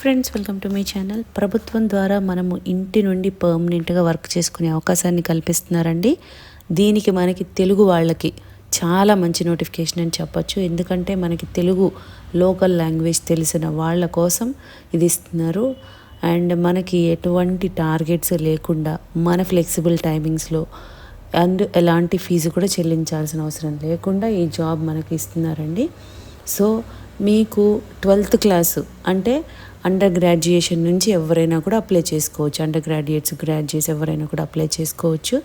Friends, welcome to my channel. ప్రభుత్వం ద్వారా మనము ఇంటి నుండి పర్మనెంట్గా వర్క్ చేసుకునే అవకాశాన్ని కల్పిస్తున్నారండి. దీనికి మనకి తెలుగు వాళ్ళకి చాలా మంచి నోటిఫికేషన్ అని చెప్పొచ్చు. ఎందుకంటే మనకి తెలుగు లోకల్ లాంగ్వేజ్ తెలిసిన వాళ్ళ కోసం ఇది ఇస్తున్నారు. అండ్ మనకి ఎటువంటి టార్గెట్స్ లేకుండా మన ఫ్లెక్సిబుల్ టైమింగ్స్లో అండ్ ఎలాంటి ఫీజు కూడా చెల్లించాల్సిన అవసరం లేకుండా ఈ జాబ్ మనకి ఇస్తున్నారండి. సో మీకు 12th క్లాసు అంటే అండర్ గ్రాడ్యుయేషన్ నుంచి ఎవరైనా కూడా అప్లై చేసుకోవచ్చు. అండర్ గ్రాడ్యుయేట్స్ ఎవరైనా కూడా అప్లై చేసుకోవచ్చు.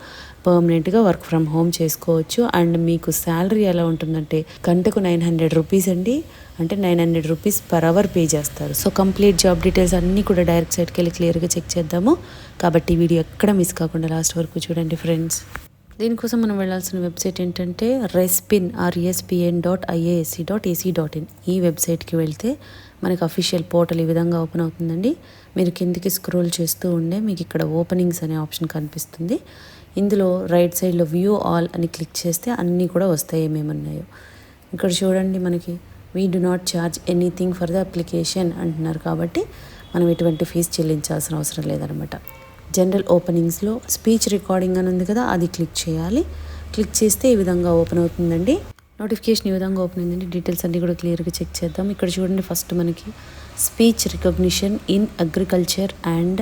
పర్మనెంట్గా వర్క్ ఫ్రమ్ హోమ్ చేసుకోవచ్చు. అండ్ మీకు శాలరీ ఎలా ఉంటుందంటే గంటకు 900 రూపీస్ అండి. అంటే 900 రూపీస్ పర్ అవర్ పే చేస్తారు. సో కంప్లీట్ జాబ్ డీటెయిల్స్ అన్నీ కూడా డైరెక్ట్ సైట్కి వెళ్ళి క్లియర్గా చెక్ చేద్దాము. కాబట్టి వీడియో ఎక్కడ మిస్ కాకుండా లాస్ట్ వరకు చూడండి ఫ్రెండ్స్. దీనికోసం మనం వెళ్ళాల్సిన వెబ్సైట్ ఏంటంటే respin.iasc.ac.in. ఈ వెబ్సైట్కి వెళ్తే మనకి అఫీషియల్ పోర్టల్ ఈ విధంగా ఓపెన్ అవుతుందండి. మీరు కిందికి స్క్రోల్ చేస్తూ ఉండే మీకు ఇక్కడ ఓపెనింగ్స్ అనే ఆప్షన్ కనిపిస్తుంది. ఇందులో రైట్ సైడ్లో వ్యూ ఆల్ అని క్లిక్ చేస్తే అన్నీ కూడా వస్తాయి ఏమేమి ఉన్నాయో. ఇక్కడ చూడండి, మనకి we do not charge anything for the application అంటున్నారు. కాబట్టి మనం ఎటువంటి ఫీజు చెల్లించాల్సిన అవసరం లేదనమాట. జనరల్ ఓపెనింగ్స్లో స్పీచ్ రికార్డింగ్ అని ఉంది కదా, అది క్లిక్ చేయాలి. క్లిక్ చేస్తే ఈ విధంగా ఓపెన్ అవుతుందండి. నోటిఫికేషన్ ఈ విధంగా ఓపెన్ అయిందండి. డీటెయిల్స్ అన్నీ కూడా క్లియర్గా చెక్ చేద్దాం. ఇక్కడ చూడండి, ఫస్ట్ మనకి speech recognition in agriculture and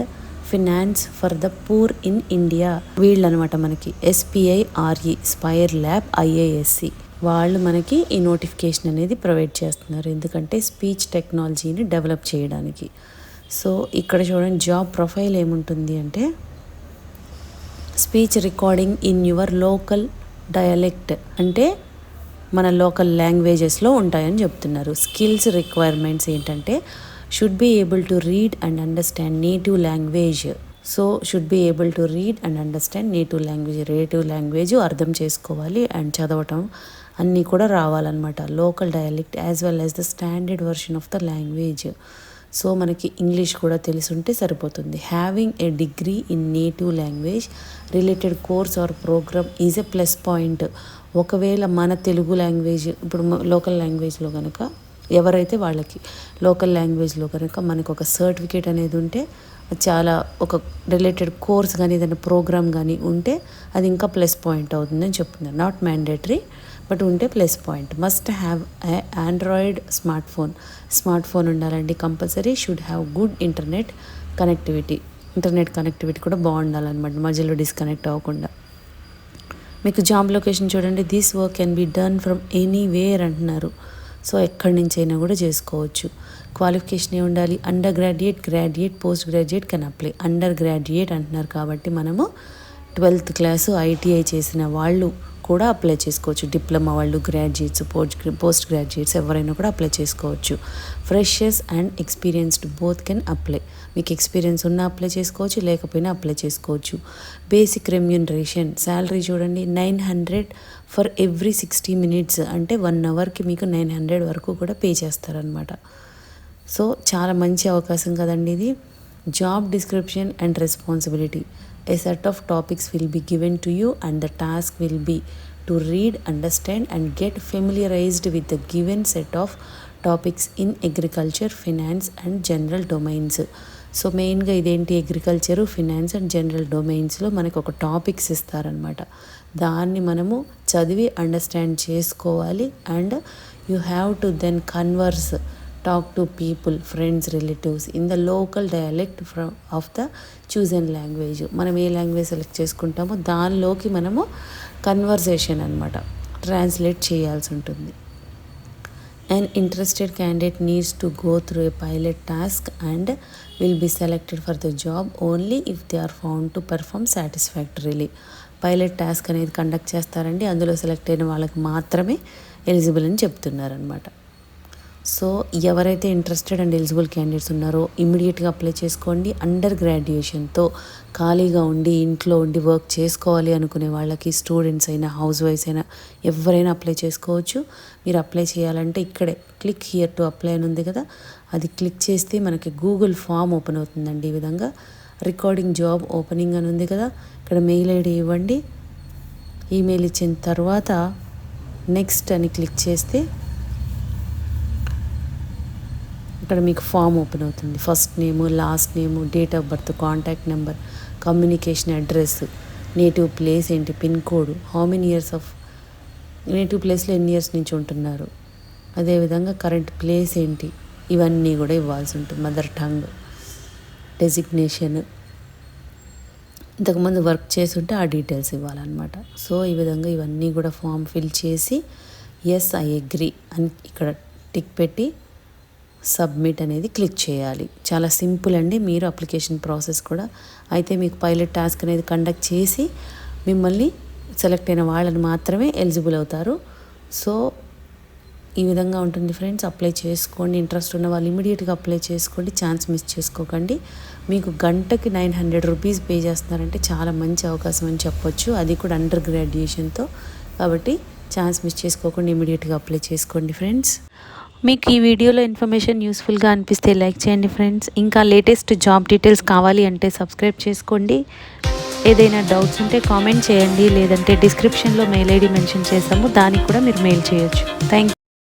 finance for the poor in India. వీళ్ళు అనమాట మనకి SPIRE స్పైర్ ల్యాబ్ IASC వాళ్ళు మనకి ఈ నోటిఫికేషన్ అనేది ప్రొవైడ్ చేస్తున్నారు. ఎందుకంటే స్పీచ్ టెక్నాలజీని డెవలప్ చేయడానికి. సో ఇక్కడ చూడండి, జాబ్ ప్రొఫైల్ ఏముంటుంది అంటే speech recording in your local dialect, అంటే మన లోకల్ లాంగ్వేజెస్లో ఉంటాయని చెప్తున్నారు. స్కిల్స్ రిక్వైర్మెంట్స్ ఏంటంటే should be able to read and understand native language. So should be able to read and understand native language అర్థం చేసుకోవాలి అండ్ చదవటం అన్నీ కూడా రావాలన్నమాట. Local dialect as well as the standard version of the language. So మనకి English కూడా తెలిసుంటే సరిపోతుంది. Having a degree in native language related course are program is a plus point. ఒకవేళ మన తెలుగు లాంగ్వేజ్ ఇప్పుడు లోకల్ లాంగ్వేజ్లో కనుక ఎవరైతే వాళ్ళకి లోకల్ లాంగ్వేజ్లో కనుక మనకు ఒక సర్టిఫికేట్ అనేది ఉంటే చాలా ఒక రిలేటెడ్ కోర్స్ కానీ ఏదైనా ప్రోగ్రామ్ కానీ ఉంటే అది ఇంకా ప్లస్ పాయింట్ అవుతుందని చెప్తున్నారు. నాట్ మ్యాండేటరీ, బట్ ఉంటే plus point. Must have a Android smart phone ఉండాలండి compulsory. Should have good internet connectivity కూడా బాగుండాలన్నమాట, మధ్యలో డిస్కనెక్ట్ అవ్వకుండా. మీకు జాబ్ లొకేషన్ చూడండి, this work can be done from anywhere అంటున్నారు. సో ఎక్కడి నుంచి అయినా కూడా చేసుకోవచ్చు. క్వాలిఫికేషన్ ఏ ఉండాలి, under graduate post graduate can apply. Under graduate అంటున్నారు కాబట్టి మనము 12th క్లాసు ITI చేసిన వాళ్ళు కూడా అప్లై చేసుకోవచ్చు. డిప్లొమా వాళ్ళు, గ్రాడ్యుయేట్స్, పోస్ట్ గ్రాడ్యుయేట్స్ ఎవరైనా కూడా అప్లై చేసుకోవచ్చు. Freshers and experienced both can apply. మీకు ఎక్స్పీరియన్స్ ఉన్నా అప్లై చేసుకోవచ్చు, లేకపోయినా అప్లై చేసుకోవచ్చు. బేసిక్ రెమ్యూనరేషన్ శాలరీ చూడండి, 900 ఫర్ ఎవ్రీ 60 minutes, అంటే 1 hourకి మీకు 900 వరకు కూడా పే చేస్తారనమాట. సో చాలా మంచి అవకాశం కదండి ఇది. Job description and responsibility. A set of topics will be given to you and the task will be to read, understand and get familiarized with the given set of topics in agriculture, finance and general domains. So మెయిన్గా ఇదేంటి, agriculture, finance and general డొమైన్స్లో మనకు ఒక topics ఇస్తారనమాట. దాన్ని మనము చదివి understand చేసుకోవాలి. And you have to then talk to people, friends, relatives in the local dialect of the chosen language. మనం ఏ లాంగ్వేజ్ సెలెక్ట్ చేసుకుంటామో దానిలోకి మనము కన్వర్సేషన్ అనమాట ట్రాన్స్లేట్ చేయాల్సి ఉంటుంది. An interested candidate needs to go through a pilot task and will be selected for the job only if they are found to perform satisfactorily. Pilot task అనేది conduct చేస్తారండి. అందులో select అయిన వాళ్ళకి మాత్రమే eligible అని చెప్తున్నారనమాట. సో ఎవరైతే interested and eligible candidates ఉన్నారో ఇమ్మీడియట్గా అప్లై చేసుకోండి. అండర్ గ్రాడ్యుయేషన్తో ఖాళీగా ఉండి ఇంట్లో ఉండి వర్క్ చేసుకోవాలి అనుకునే వాళ్ళకి, స్టూడెంట్స్ అయినా హౌస్ వైఫ్స్ అయినా ఎవరైనా అప్లై చేసుకోవచ్చు. మీరు అప్లై చేయాలంటే ఇక్కడే క్లిక్ హియర్ టు అప్లై అని ఉంది కదా, అది క్లిక్ చేస్తే మనకి గూగుల్ ఫామ్ ఓపెన్ అవుతుందండి. ఈ విధంగా రికార్డింగ్ జాబ్ ఓపెనింగ్ అని ఉంది కదా, ఇక్కడ మెయిల్ ID ఇవ్వండి. ఈమెయిల్ ఇచ్చిన తర్వాత నెక్స్ట్ అని క్లిక్ చేస్తే ఇక్కడ మీకు ఫామ్ ఓపెన్ అవుతుంది. First name, last name, date of birth, contact number, communication address, native place ఏంటి, pin code, how many years of native ప్లేస్లో ఎన్ని ఇయర్స్ నుంచి ఉంటున్నారు, అదేవిధంగా కరెంట్ ప్లేస్ ఏంటి, ఇవన్నీ కూడా ఇవ్వాల్సి ఉంటుంది. మదర్ టంగ్, డెసిగ్నేషన్, ఇంతకుముందు వర్క్ చేసి ఉంటే ఆ డీటెయిల్స్ ఇవ్వాలన్నమాట. సో ఈ విధంగా ఇవన్నీ కూడా ఫామ్ ఫిల్ చేసి ఎస్ ఐ అగ్రీ అని ఇక్కడ టిక్ పెట్టి సబ్మిట్ అనేది క్లిక్ చేయాలి. చాలా సింపుల్ అండి. మీరు అప్లికేషన్ ప్రాసెస్ కూడా అయితే మీకు పైలట్ టాస్క్ అనేది కండక్ట్ చేసి మిమ్మల్ని సెలెక్ట్ అయిన వాళ్ళని మాత్రమే ఎలిజిబుల్ అవుతారు. సో ఈ విధంగా ఉంటుంది ఫ్రెండ్స్. అప్లై చేసుకోండి. ఇంట్రెస్ట్ ఉన్న వాళ్ళు ఇమీడియట్గా అప్లై చేసుకోండి. ఛాన్స్ మిస్ చేసుకోకండి. మీకు గంటకి 900 రూపీస్ పే చేస్తున్నారంటే చాలా మంచి అవకాశం అని చెప్పొచ్చు, అది కూడా అండర్ గ్రాడ్యుయేషన్తో. కాబట్టి ఛాన్స్ మిస్ చేసుకోకుండా ఇమీడియట్గా అప్లై చేసుకోండి ఫ్రెండ్స్. మీకు ఈ వీడియోలో ఇన్ఫర్మేషన్ యూస్ఫుల్గా అనిపిస్తే లైక్ చేయండి ఫ్రెండ్స్. ఇంకా లేటెస్ట్ జాబ్ డీటెయిల్స్ కావాలి అంటే సబ్స్క్రైబ్ చేసుకోండి. ఏదైనా డౌట్స్ ఉంటే కామెంట్ చేయండి, లేదంటే డిస్క్రిప్షన్లో మెయిల్ ఐడి మెన్షన్ చేసాము, దానికి కూడా మీరు మెయిల్ చేయొచ్చు. Thank you.